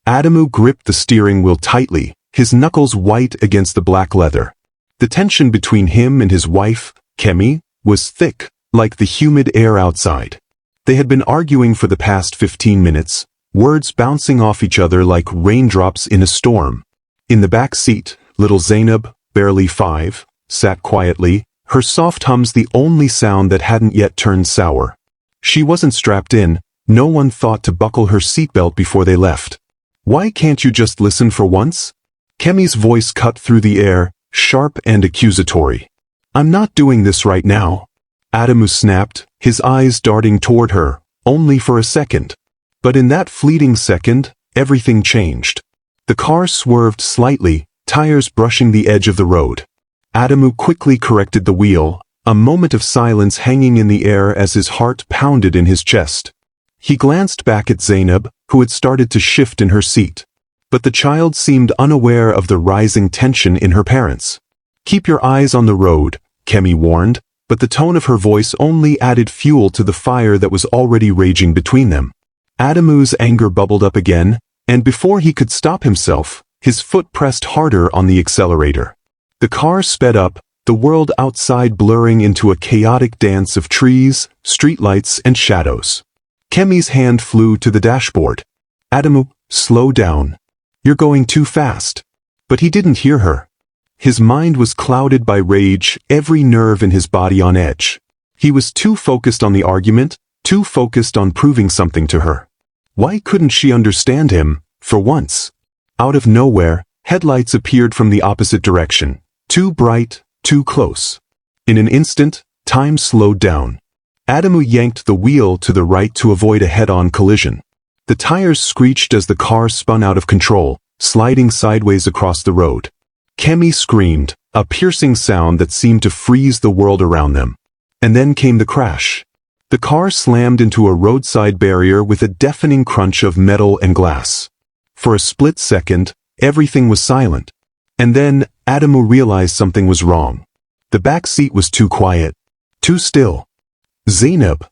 Adamu gripped the steering wheel tightly, his knuckles white against the black leather. The tension between him and his wife, Kemy, was thick, like the humid air outside. They had been arguing for the past 15 minutes, words bouncing off each other like raindrops in a storm. In the back seat, little Zainab, barely 5, sat quietly, her soft hums the only sound that hadn't yet turned sour. She wasn't strapped in, no one thought to buckle her seatbelt before they left. "Why can't you just listen for once?" Kemy's voice cut through the air, sharp and accusatory. "I'm not doing this right now." Adamu snapped, his eyes darting toward her, only for a second. But in that fleeting second, everything changed. The car swerved slightly, tires brushing the edge of the road. Adamu quickly corrected the wheel, a moment of silence hanging in the air as his heart pounded in his chest. He glanced back at Zainab, who had started to shift in her seat. But the child seemed unaware of the rising tension in her parents. "Keep your eyes on the road," Kemy warned, but the tone of her voice only added fuel to the fire that was already raging between them. Adamu's anger bubbled up again, and before he could stop himself, his foot pressed harder on the accelerator. The car sped up, the world outside blurring into a chaotic dance of trees, streetlights, and shadows. Kemy's hand flew to the dashboard. "Adamu, slow down. You're going too fast." But he didn't hear her. His mind was clouded by rage, every nerve in his body on edge. He was too focused on the argument, too focused on proving something to her. Why couldn't she understand him, for once? Out of nowhere, headlights appeared from the opposite direction. Too bright, too close. In an instant, time slowed down. Adamu yanked the wheel to the right to avoid a head-on collision. The tires screeched as the car spun out of control, sliding sideways across the road. Kemy screamed, a piercing sound that seemed to freeze the world around them. And then came the crash. The car slammed into a roadside barrier with a deafening crunch of metal and glass. For a split second, everything was silent. And then, Adamu realized something was wrong. The back seat was too quiet. Too still. "Zainab."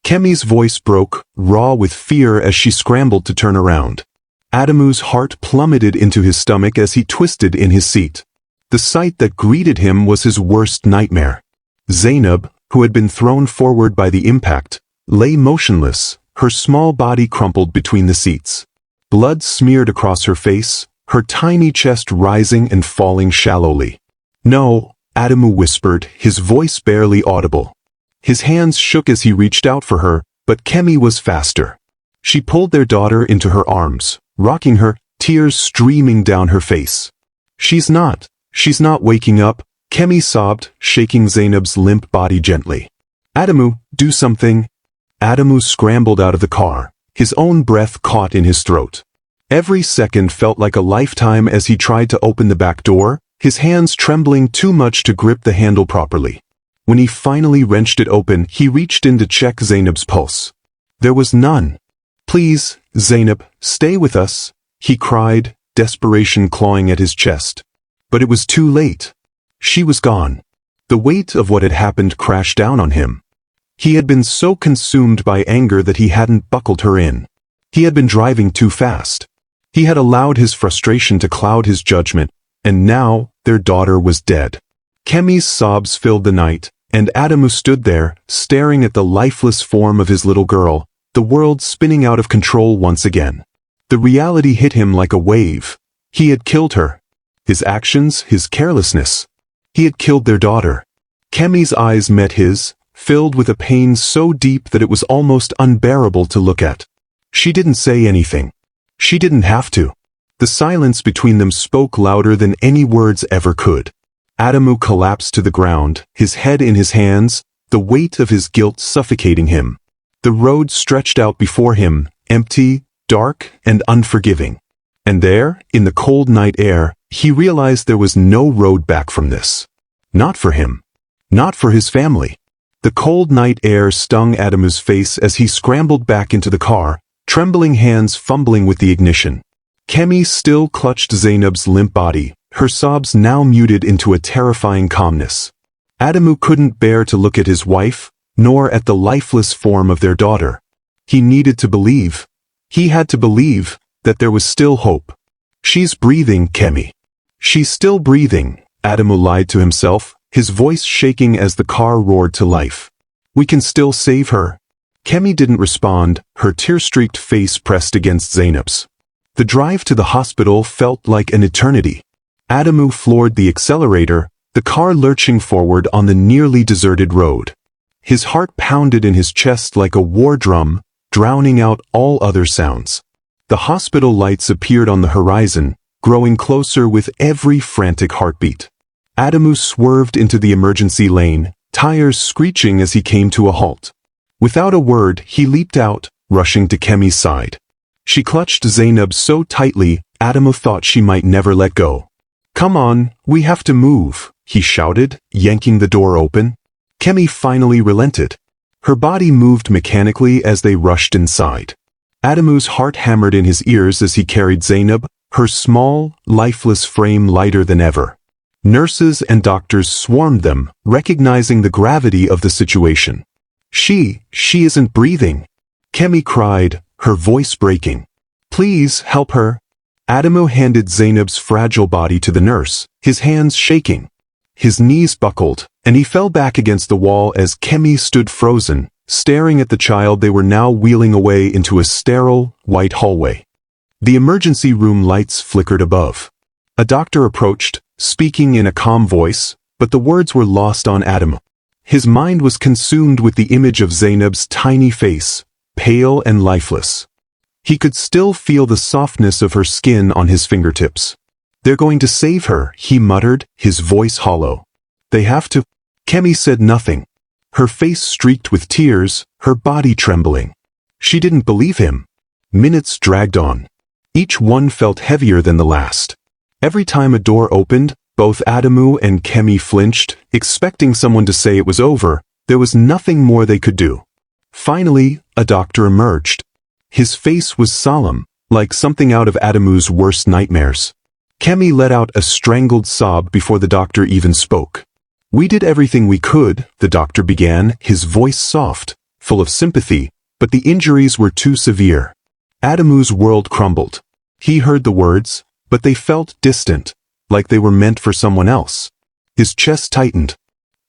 Kemy's voice broke, raw with fear as she scrambled to turn around. Adamu's heart plummeted into his stomach as he twisted in his seat. The sight that greeted him was his worst nightmare. Zainab, who had been thrown forward by the impact, lay motionless, her small body crumpled between the seats. Blood smeared across her face, her tiny chest rising and falling shallowly. "No," Adamu whispered, his voice barely audible. His hands shook as he reached out for her, but Kemy was faster. She pulled their daughter into her arms, rocking her, tears streaming down her face. She's not waking up," Kemy sobbed, shaking Zainab's limp body gently. "Adamu, do something." Adamu scrambled out of the car, his own breath caught in his throat. Every second felt like a lifetime as he tried to open the back door, his hands trembling too much to grip the handle properly. When he finally wrenched it open, he reached in to check Zainab's pulse. There was none. "Please, Zainab, stay with us," he cried, desperation clawing at his chest. But it was too late. She was gone. The weight of what had happened crashed down on him. He had been so consumed by anger that he hadn't buckled her in. He had been driving too fast. He had allowed his frustration to cloud his judgment, and now their daughter was dead. Kemy's sobs filled the night, and Adamu stood there, staring at the lifeless form of his little girl, the world spinning out of control once again. The reality hit him like a wave. He had killed her. His actions, his carelessness. He had killed their daughter. Kemy's eyes met his, filled with a pain so deep that it was almost unbearable to look at. She didn't say anything. She didn't have to. The silence between them spoke louder than any words ever could. Adamu collapsed to the ground, his head in his hands, the weight of his guilt suffocating him. The road stretched out before him, empty, dark, and unforgiving. And there, in the cold night air, he realized there was no road back from this. Not for him. Not for his family. The cold night air stung Adamu's face as he scrambled back into the car, trembling hands fumbling with the ignition. Kemy still clutched Zainab's limp body, her sobs now muted into a terrifying calmness. Adamu couldn't bear to look at his wife, nor at the lifeless form of their daughter. He needed to believe. He had to believe, that there was still hope. "She's breathing, Kemy. She's still breathing," Adamu lied to himself, his voice shaking as the car roared to life. "We can still save her." Kemy didn't respond, her tear-streaked face pressed against Zainab's. The drive to the hospital felt like an eternity. Adamu floored the accelerator, the car lurching forward on the nearly deserted road. His heart pounded in his chest like a war drum, drowning out all other sounds. The hospital lights appeared on the horizon, growing closer with every frantic heartbeat. Adamu swerved into the emergency lane, tires screeching as he came to a halt. Without a word, he leaped out, rushing to Kemy's side. She clutched Zainab so tightly, Adamu thought she might never let go. "Come on, we have to move," he shouted, yanking the door open. Kemy finally relented. Her body moved mechanically as they rushed inside. Adamu's heart hammered in his ears as he carried Zainab, her small, lifeless frame lighter than ever. Nurses and doctors swarmed them, recognizing the gravity of the situation. She isn't breathing," Kemy cried, her voice breaking. "Please help her." Adamu handed Zainab's fragile body to the nurse, his hands shaking. His knees buckled, and he fell back against the wall as Kemy stood frozen, staring at the child they were now wheeling away into a sterile, white hallway. The emergency room lights flickered above. A doctor approached, speaking in a calm voice, but the words were lost on Adamu. His mind was consumed with the image of Zainab's tiny face, pale and lifeless. He could still feel the softness of her skin on his fingertips. "They're going to save her," he muttered, his voice hollow. "They have to." Kemy said nothing. Her face streaked with tears, her body trembling. She didn't believe him. Minutes dragged on. Each one felt heavier than the last. Every time a door opened, both Adamu and Kemy flinched, expecting someone to say it was over. There was nothing more they could do. Finally, a doctor emerged. His face was solemn, like something out of Adamu's worst nightmares. Kemy let out a strangled sob before the doctor even spoke. "We did everything we could," the doctor began, his voice soft, full of sympathy, but the injuries were too severe. Adamu's world crumbled. He heard the words, but they felt distant, like they were meant for someone else. His chest tightened.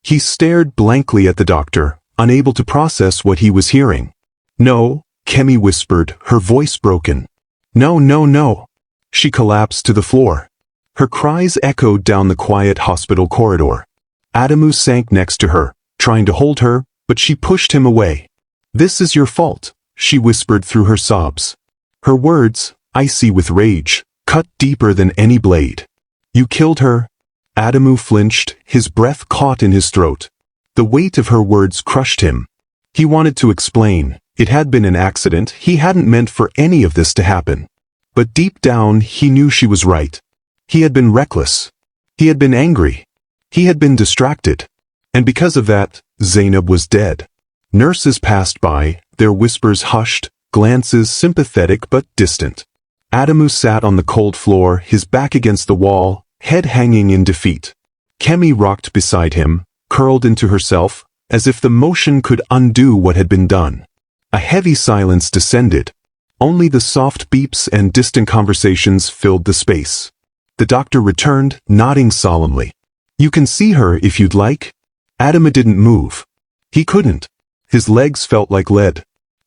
He stared blankly at the doctor, unable to process what he was hearing. "No," Kemy whispered, her voice broken. "No, no, no." She collapsed to the floor. Her cries echoed down the quiet hospital corridor. Adamu sank next to her, trying to hold her, but she pushed him away. "This is your fault," she whispered through her sobs. Her words, icy with rage, cut deeper than any blade. "You killed her." Adamu flinched, his breath caught in his throat. The weight of her words crushed him. He wanted to explain. It had been an accident, he hadn't meant for any of this to happen. But deep down, he knew she was right. He had been reckless. He had been angry. He had been distracted. And because of that, Zainab was dead. Nurses passed by, their whispers hushed, glances sympathetic but distant. Adamu sat on the cold floor, his back against the wall, head hanging in defeat. Kemy rocked beside him, curled into herself, as if the motion could undo what had been done. A heavy silence descended. Only the soft beeps and distant conversations filled the space. The doctor returned, nodding solemnly. "You can see her if you'd like." Adamu didn't move. He couldn't. His legs felt like lead.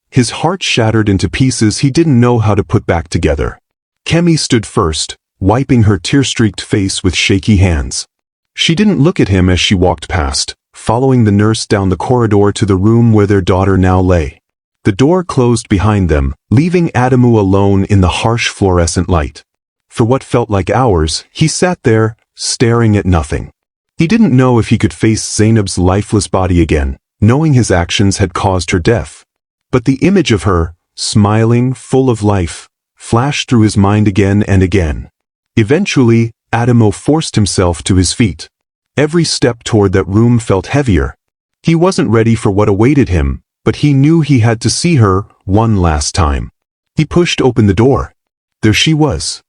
His heart shattered into pieces he didn't know how to put back together. Kemy stood first, wiping her tear-streaked face with shaky hands. She didn't look at him as she walked past, following the nurse down the corridor to the room where their daughter now lay. The door closed behind them, leaving Adamu alone in the harsh fluorescent light. For what felt like hours, he sat there, staring at nothing. He didn't know if he could face Zainab's lifeless body again, knowing his actions had caused her death. But the image of her, smiling, full of life, flashed through his mind again and again. Eventually, Adamu forced himself to his feet. Every step toward that room felt heavier. He wasn't ready for what awaited him, but he knew he had to see her one last time. He pushed open the door. There she was.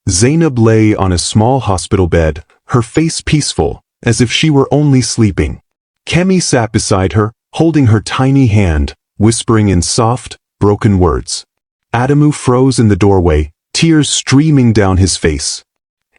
Zainab lay on a small hospital bed, her face peaceful, as if she were only sleeping. Kemy sat beside her, holding her tiny hand, whispering in soft, broken words. Adamu froze in the doorway, tears streaming down his face.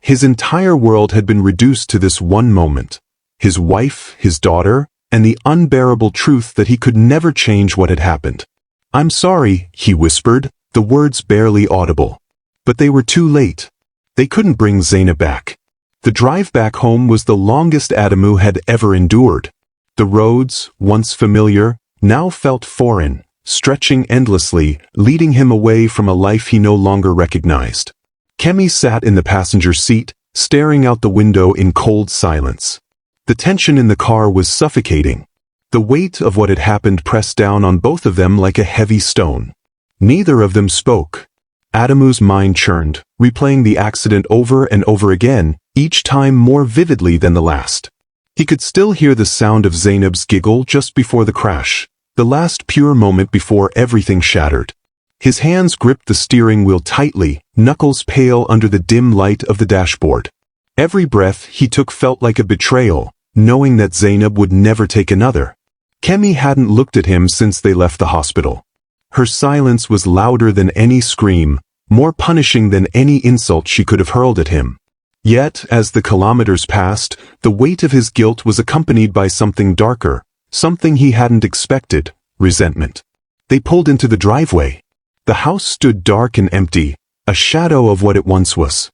His entire world had been reduced to this one moment. His wife, his daughter, and the unbearable truth that he could never change what had happened. "I'm sorry," he whispered, the words barely audible. But they were too late. They couldn't bring Zainab back. The drive back home was the longest Adamu had ever endured. The roads, once familiar, now felt foreign, stretching endlessly, leading him away from a life he no longer recognized. Kemy sat in the passenger seat, staring out the window in cold silence. The tension in the car was suffocating. The weight of what had happened pressed down on both of them like a heavy stone. Neither of them spoke. Adamu's mind churned, replaying the accident over and over again, each time more vividly than the last. He could still hear the sound of Zainab's giggle just before the crash, the last pure moment before everything shattered. His hands gripped the steering wheel tightly, knuckles pale under the dim light of the dashboard. Every breath he took felt like a betrayal, knowing that Zainab would never take another. Kemy hadn't looked at him since they left the hospital. Her silence was louder than any scream, more punishing than any insult she could have hurled at him. Yet, as the kilometers passed, the weight of his guilt was accompanied by something darker, something he hadn't expected: resentment. They pulled into the driveway. The house stood dark and empty, a shadow of what it once was.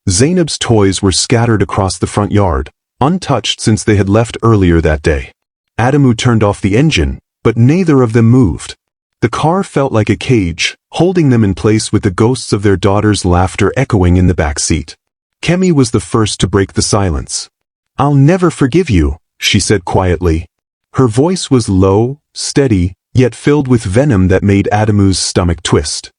Zainab's toys were scattered across the front yard, untouched since they had left earlier that day. Adamu turned off the engine, but neither of them moved. The car felt like a cage, holding them in place with the ghosts of their daughter's laughter echoing in the back seat. Kemy was the first to break the silence. "I'll never forgive you," she said quietly. Her voice was low, steady, yet filled with venom that made Adamu's stomach twist.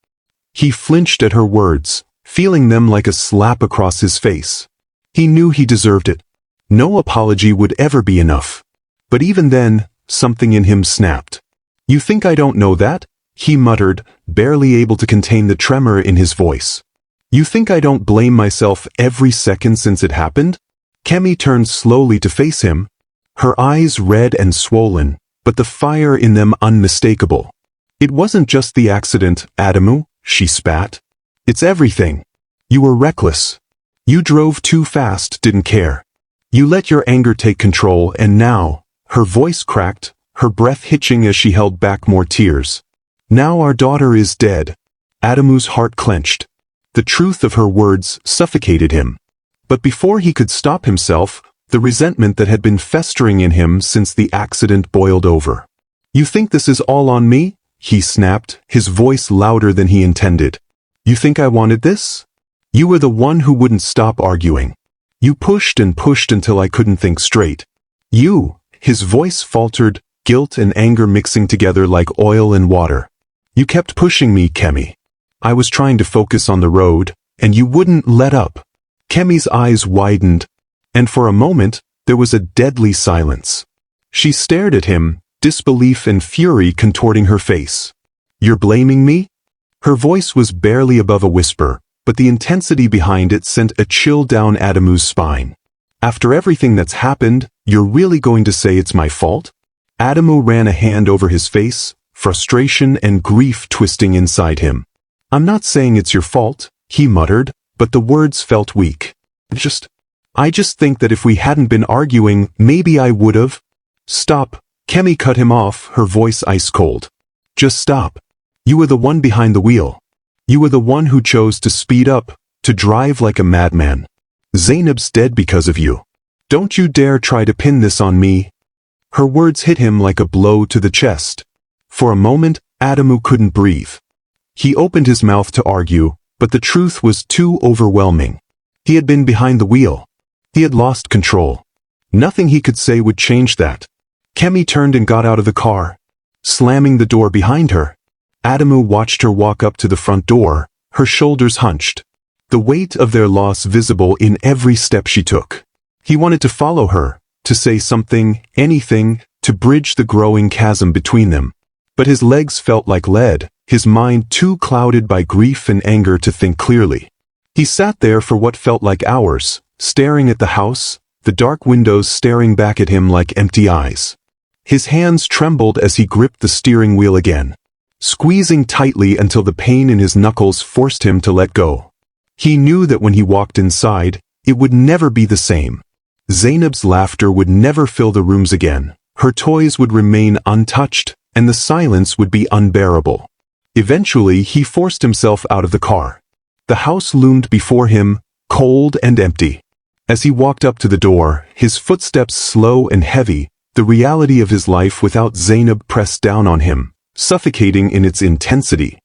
He flinched at her words, feeling them like a slap across his face. He knew he deserved it. No apology would ever be enough. But even then, something in him snapped. "You think I don't know that?" he muttered, barely able to contain the tremor in his voice. "You think I don't blame myself every second since it happened?" Kemy turned slowly to face him, her eyes red and swollen, but the fire in them unmistakable. "It wasn't just the accident, Adamu," she spat. "It's everything. You were reckless. You drove too fast, didn't care. You let your anger take control, and now," her voice cracked, her breath hitching as she held back more tears. "Now our daughter is dead." Adamu's heart clenched. The truth of her words suffocated him. But before he could stop himself, the resentment that had been festering in him since the accident boiled over. "You think this is all on me?" he snapped, his voice louder than he intended. "You think I wanted this? You were the one who wouldn't stop arguing. You pushed and pushed until I couldn't think straight. You," his voice faltered, guilt and anger mixing together like oil and water. "You kept pushing me, Kemy. I was trying to focus on the road, and you wouldn't let up." Kemy's eyes widened, and for a moment, there was a deadly silence. She stared at him, disbelief and fury contorting her face. "You're blaming me?" Her voice was barely above a whisper, but the intensity behind it sent a chill down Adamu's spine. "After everything that's happened, you're really going to say it's my fault?" Adamu ran a hand over his face, frustration and grief twisting inside him. "I'm not saying it's your fault," he muttered, but the words felt weak. I just think that if we hadn't been arguing, maybe I would've." "Stop," Kemy cut him off, her voice ice cold. "Just stop. You were the one behind the wheel. You were the one who chose to speed up, to drive like a madman. Zainab's dead because of you. Don't you dare try to pin this on me." Her words hit him like a blow to the chest. For a moment, Adamu couldn't breathe. He opened his mouth to argue, but the truth was too overwhelming. He had been behind the wheel. He had lost control. Nothing he could say would change that. Kemy turned and got out of the car, slamming the door behind her. Adamu watched her walk up to the front door, her shoulders hunched, the weight of their loss visible in every step she took. He wanted to follow her, to say something, anything, to bridge the growing chasm between them. But his legs felt like lead, his mind too clouded by grief and anger to think clearly. He sat there for what felt like hours, staring at the house, the dark windows staring back at him like empty eyes. His hands trembled as he gripped the steering wheel again, squeezing tightly until the pain in his knuckles forced him to let go. He knew that when he walked inside, it would never be the same. Zainab's laughter would never fill the rooms again. Her toys would remain untouched, and the silence would be unbearable. Eventually, he forced himself out of the car. The house loomed before him, cold and empty. As he walked up to the door, his footsteps slow and heavy, the reality of his life without Zainab pressed down on him, suffocating in its intensity.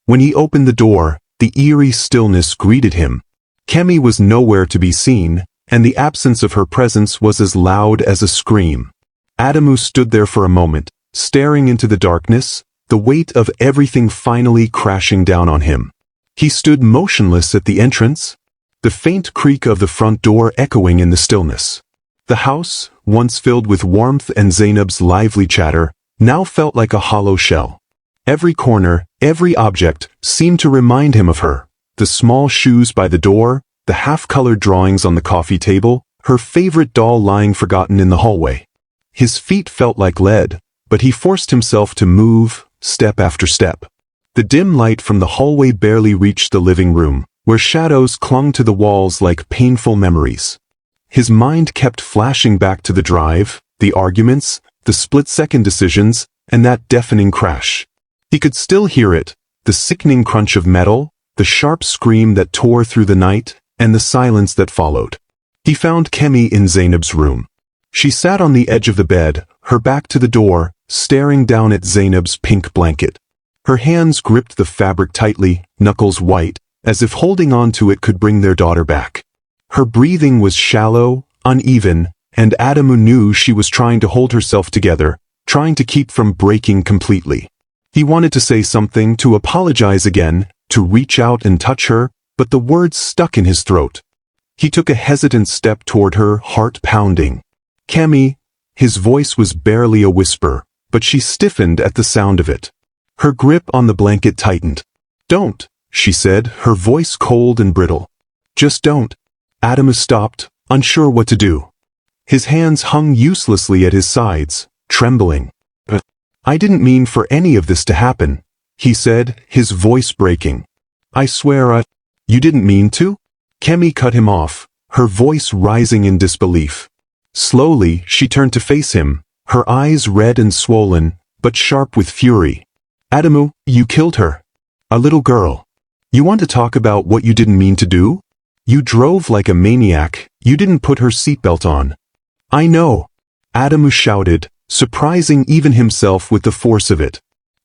When he opened the door, the eerie stillness greeted him. Kemy was nowhere to be seen, and the absence of her presence was as loud as a scream. Adamu stood there for a moment, staring into the darkness, the weight of everything finally crashing down on him. He stood motionless at the entrance, the faint creak of the front door echoing in the stillness. The house, once filled with warmth and Zainab's lively chatter, now felt like a hollow shell. Every corner, every object, seemed to remind him of her. The small shoes by the door, the half-colored drawings on the coffee table, her favorite doll lying forgotten in the hallway. His feet felt like lead, but he forced himself to move, step after step. The dim light from the hallway barely reached the living room, where shadows clung to the walls like painful memories. His mind kept flashing back to the drive, the arguments, the split-second decisions, and that deafening crash. He could still hear it, the sickening crunch of metal, the sharp scream that tore through the night, and the silence that followed. He found Kemy in Zainab's room. She sat on the edge of the bed, her back to the door, staring down at Zainab's pink blanket. Her hands gripped the fabric tightly, knuckles white, as if holding on to it could bring their daughter back. Her breathing was shallow, uneven, and Adamu knew she was trying to hold herself together, trying to keep from breaking completely. He wanted to say something, to apologize again, to reach out and touch her, but the words stuck in his throat. He took a hesitant step toward her, heart pounding. Kemy, his voice was barely a whisper, but she stiffened at the sound of it. Her grip on the blanket tightened. "Don't," she said, her voice cold and brittle. "Just don't." Adamu stopped, unsure what to do. His hands hung uselessly at his sides, trembling. "But I didn't mean for any of this to happen," he said, his voice breaking. "I swear You didn't mean to?" Kemy cut him off, her voice rising in disbelief. Slowly, she turned to face him, her eyes red and swollen, but sharp with fury. "Adamu, you killed her. A little girl. You want to talk about what you didn't mean to do? You drove like a maniac, you didn't put her seatbelt on." "I know," Adamu shouted, surprising even himself with the force of it.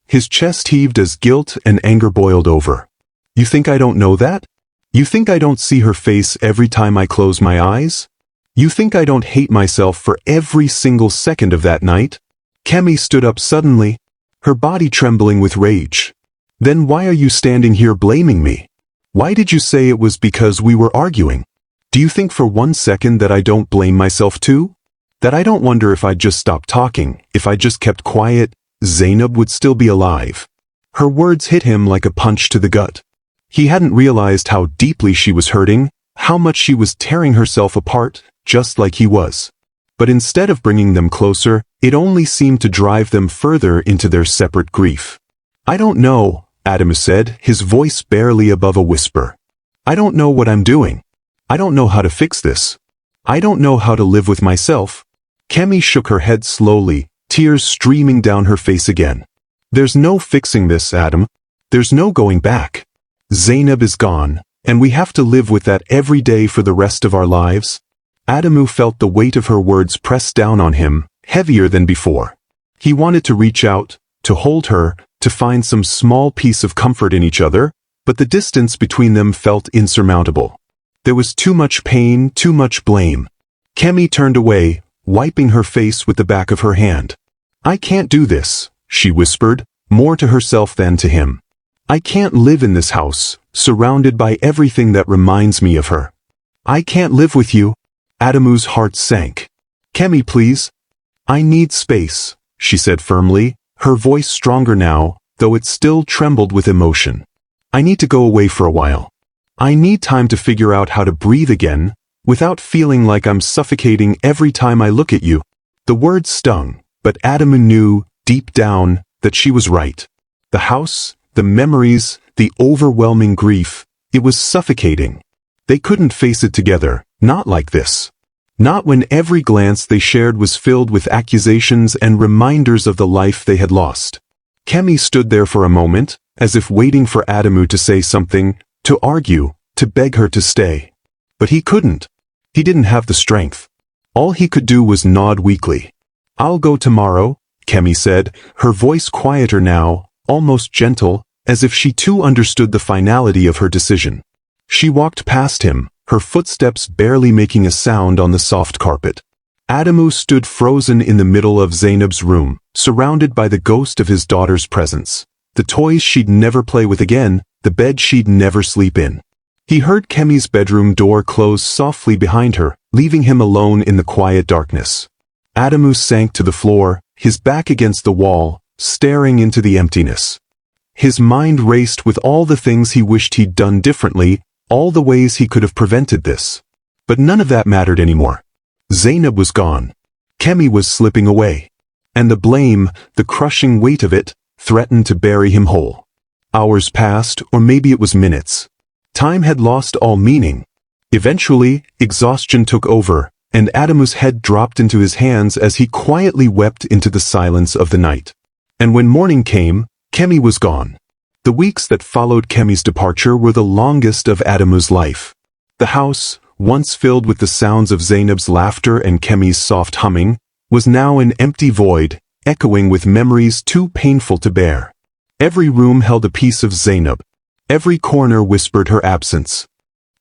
His chest heaved as guilt and anger boiled over. "You think I don't know that? You think I don't see her face every time I close my eyes? You think I don't hate myself for every single second of that night?" Kemy stood up suddenly, her body trembling with rage. "Then why are you standing here blaming me? Why did you say it was because we were arguing? Do you think for 1 second that I don't blame myself too? That I don't wonder if I'd just stopped talking, if I just kept quiet, Zainab would still be alive?" Her words hit him like a punch to the gut. He hadn't realized how deeply she was hurting, how much she was tearing herself apart, just like he was. But instead of bringing them closer, it only seemed to drive them further into their separate grief. "I don't know," Adamu said, his voice barely above a whisper. "I don't know what I'm doing. I don't know how to fix this. I don't know how to live with myself." Kemy shook her head slowly, tears streaming down her face again. "There's no fixing this, Adam. There's no going back. Zainab is gone, and we have to live with that every day for the rest of our lives." Adamu felt the weight of her words press down on him, heavier than before. He wanted to reach out, to hold her, to find some small piece of comfort in each other, but the distance between them felt insurmountable. There was too much pain, too much blame. Kemy turned away, wiping her face with the back of her hand. "I can't do this," she whispered, more to herself than to him. "I can't live in this house, surrounded by everything that reminds me of her. I can't live with you." Adamu's heart sank. "Kemy, please." "I need space," she said firmly, her voice stronger now, though it still trembled with emotion. "I need to go away for a while. I need time to figure out how to breathe again, without feeling like I'm suffocating every time I look at you." The words stung, but Adamu knew, deep down, that she was right. The house, the memories, the overwhelming grief, It was suffocating. They couldn't face it together, not like this. Not when every glance they shared was filled with accusations and reminders of the life they had lost. Kemy stood there for a moment, as if waiting for Adamu to say something, to argue, to beg her to stay. But he couldn't. He didn't have the strength. All he could do was nod weakly. "I'll go tomorrow," Kemy said, her voice quieter now, almost gentle, as if she too understood the finality of her decision. She walked past him, her footsteps barely making a sound on the soft carpet. Adamu stood frozen in the middle of Zainab's room, surrounded by the ghost of his daughter's presence. The toys she'd never play with again, the bed she'd never sleep in. He heard Kemy's bedroom door close softly behind her, leaving him alone in the quiet darkness. Adamu sank to the floor, his back against the wall, staring into the emptiness. His mind raced with all the things he wished he'd done differently, all the ways he could have prevented this. But none of that mattered anymore. Zainab was gone. Kemy was slipping away. And the blame, the crushing weight of it, threatened to bury him whole. Hours passed, or maybe it was minutes. Time had lost all meaning. Eventually, exhaustion took over, and Adamu's head dropped into his hands as he quietly wept into the silence of the night. And when morning came, Kemy was gone. The weeks that followed Kemy's departure were the longest of Adamu's life. The house, once filled with the sounds of Zainab's laughter and Kemy's soft humming, was now an empty void, echoing with memories too painful to bear. Every room held a piece of Zainab. Every corner whispered her absence.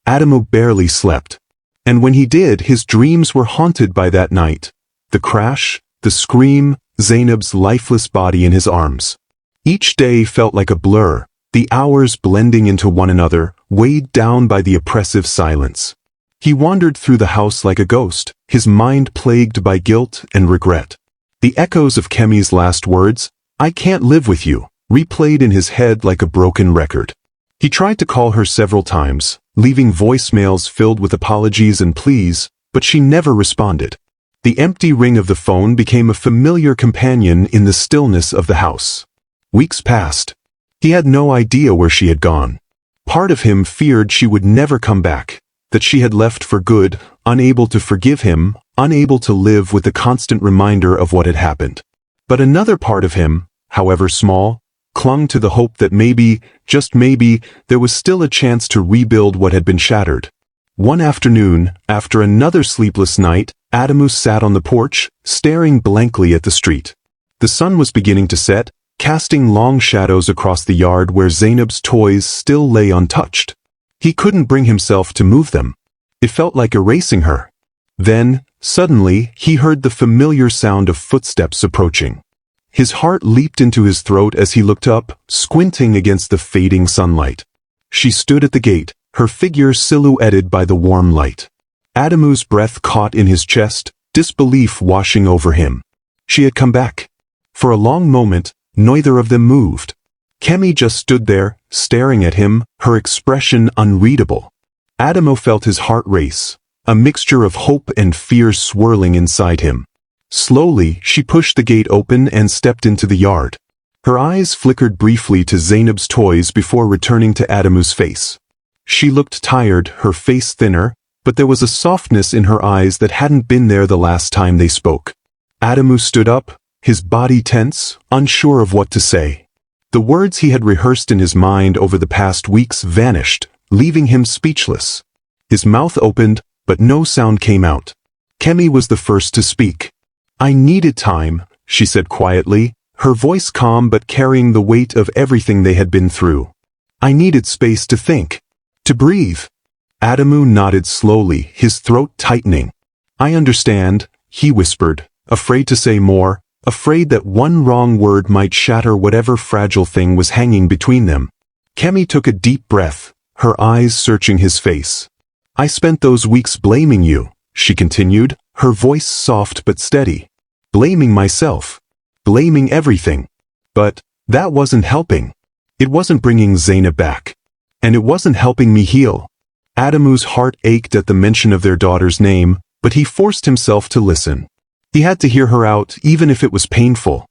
Adamu barely slept. And when he did, his dreams were haunted by that night. The crash, the scream, Zainab's lifeless body in his arms. Each day felt like a blur, the hours blending into one another, weighed down by the oppressive silence. He wandered through the house like a ghost, his mind plagued by guilt and regret. The echoes of Kemy's last words, "I can't live with you," replayed in his head like a broken record. He tried to call her several times, leaving voicemails filled with apologies and pleas, but she never responded. The empty ring of the phone became a familiar companion in the stillness of the house. Weeks passed. He had no idea where she had gone. Part of him feared she would never come back, that she had left for good, unable to forgive him, unable to live with the constant reminder of what had happened. But another part of him, however small, clung to the hope that maybe, just maybe, there was still a chance to rebuild what had been shattered. One afternoon, after another sleepless night, Adamu sat on the porch, staring blankly at the street. The sun was beginning to set, casting long shadows across the yard where Zainab's toys still lay untouched. He couldn't bring himself to move them. It felt like erasing her. Then, suddenly, he heard the familiar sound of footsteps approaching. His heart leaped into his throat as he looked up, squinting against the fading sunlight. She stood at the gate, her figure silhouetted by the warm light. Adamu's breath caught in his chest, disbelief washing over him. She had come back. For a long moment, neither of them moved. Kemy just stood there, staring at him, her expression unreadable. Adamu felt his heart race, a mixture of hope and fear swirling inside him. Slowly, she pushed the gate open and stepped into the yard. Her eyes flickered briefly to Zainab's toys before returning to Adamu's face. She looked tired, her face thinner, but there was a softness in her eyes that hadn't been there the last time they spoke. Adamu stood up, his body tense, unsure of what to say. The words he had rehearsed in his mind over the past weeks vanished, leaving him speechless. His mouth opened, but no sound came out. Kemy was the first to speak. "I needed time," she said quietly, her voice calm but carrying the weight of everything they had been through. "I needed space to think, to breathe." Adamu nodded slowly, his throat tightening. "I understand," he whispered, afraid to say more, afraid that one wrong word might shatter whatever fragile thing was hanging between them. Kemy took a deep breath, her eyes searching his face. "I spent those weeks blaming you," she continued, her voice soft but steady. "Blaming myself. Blaming everything. But that wasn't helping. It wasn't bringing Zainab back. And it wasn't helping me heal." Adamu's heart ached at the mention of their daughter's name, but he forced himself to listen. He had to hear her out even if it was painful.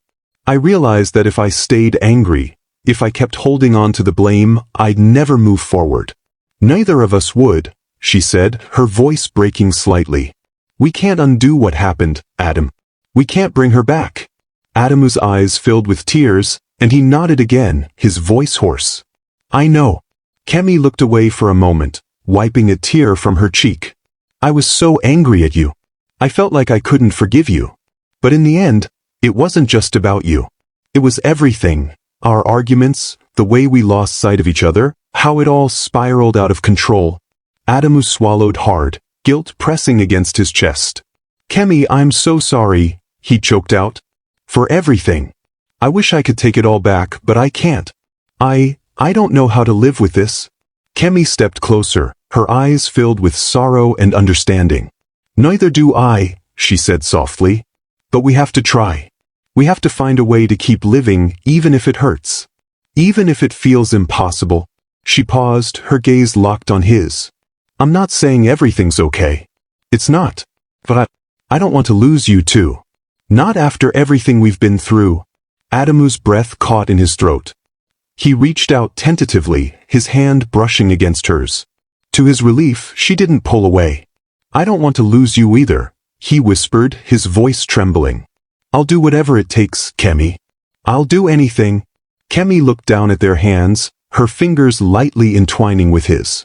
"I realized that if I stayed angry, if I kept holding on to the blame, I'd never move forward. Neither of us would, she said, her voice breaking slightly. We can't undo what happened, Adam. We can't bring her back. Adamu's eyes filled with tears, and he nodded again, his voice hoarse. I know. Kemy looked away for a moment, wiping a tear from her cheek. I was so angry at you. I felt like I couldn't forgive you. But in the end, it wasn't just about you. It was everything. Our arguments, the way we lost sight of each other, how it all spiraled out of control. Adamu swallowed hard, guilt pressing against his chest. Kemy, I'm so sorry, he choked out. For everything. I wish I could take it all back, but I can't. I don't know how to live with this. Kemy stepped closer, her eyes filled with sorrow and understanding. Neither do I, she said softly. But we have to try. We have to find a way to keep living, even if it hurts. Even if it feels impossible. She paused, her gaze locked on his. I'm not saying everything's okay. It's not. But I don't want to lose you too. Not after everything we've been through. Adamu's breath caught in his throat. He reached out tentatively, his hand brushing against hers. To his relief, she didn't pull away. I don't want to lose you either, he whispered, his voice trembling. I'll do whatever it takes, Kemy. I'll do anything. Kemy looked down at their hands, her fingers lightly entwining with his.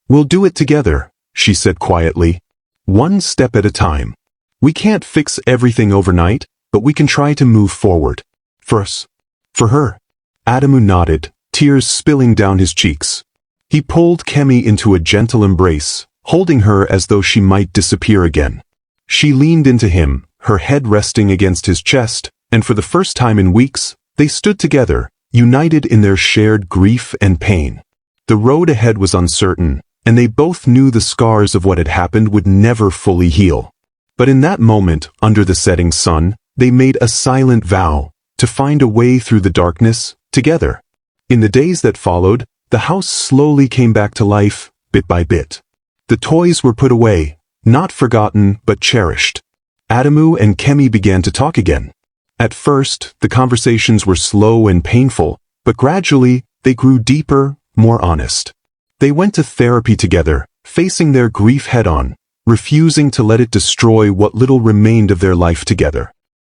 We'll do it together, she said quietly. One step at a time. We can't fix everything overnight, but we can try to move forward. For us. For her. Adamu nodded, tears spilling down his cheeks. He pulled Kemy into a gentle embrace, holding her as though she might disappear again. She leaned into him, her head resting against his chest, and for the first time in weeks, they stood together, united in their shared grief and pain. The road ahead was uncertain, and they both knew the scars of what had happened would never fully heal. But in that moment, under the setting sun, they made a silent vow to find a way through the darkness, together. In the days that followed, the house slowly came back to life, bit by bit. The toys were put away, not forgotten but cherished. Adamu and Kemy began to talk again. At first, the conversations were slow and painful, but gradually, they grew deeper, more honest. They went to therapy together, facing their grief head-on, refusing to let it destroy what little remained of their life together.